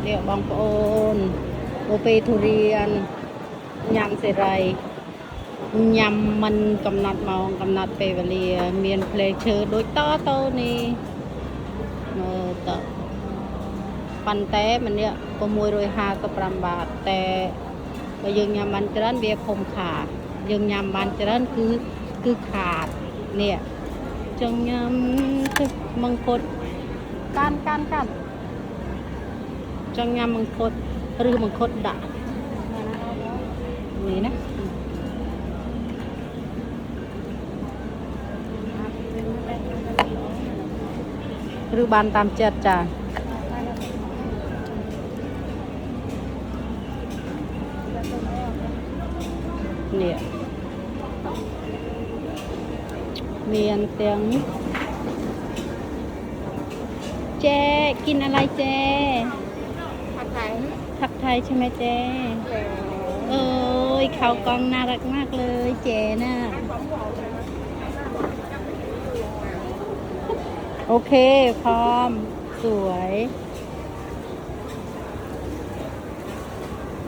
เนี่ยบองโอนโอเปทุเรียนยำเสร็จไรยำมันกำนัดมองกำนัดเปเวลียเมียนเพลเชอร์โดยต่อโตนี่ต่อปันแต่มันเนี่ยก็มวยโรย5 กับ5 บาทแต่ก็ยังยำมันจะนั้นเบียคมขาดยังยำมันจะนั้นคือขาดเนี่ยจังยำคือมังคุดกันจังยำมังคุดหรือมังคุดด่านี่นะหรือบานตามเจ็ดจ้าเนี่ยเมียนเตียงเจกินอะไรเจผัดไทยใช่ไหมเจเอ้ยข้าวกล้องน่ารักมากเลยเจน่ะโอเคพร้อมสวย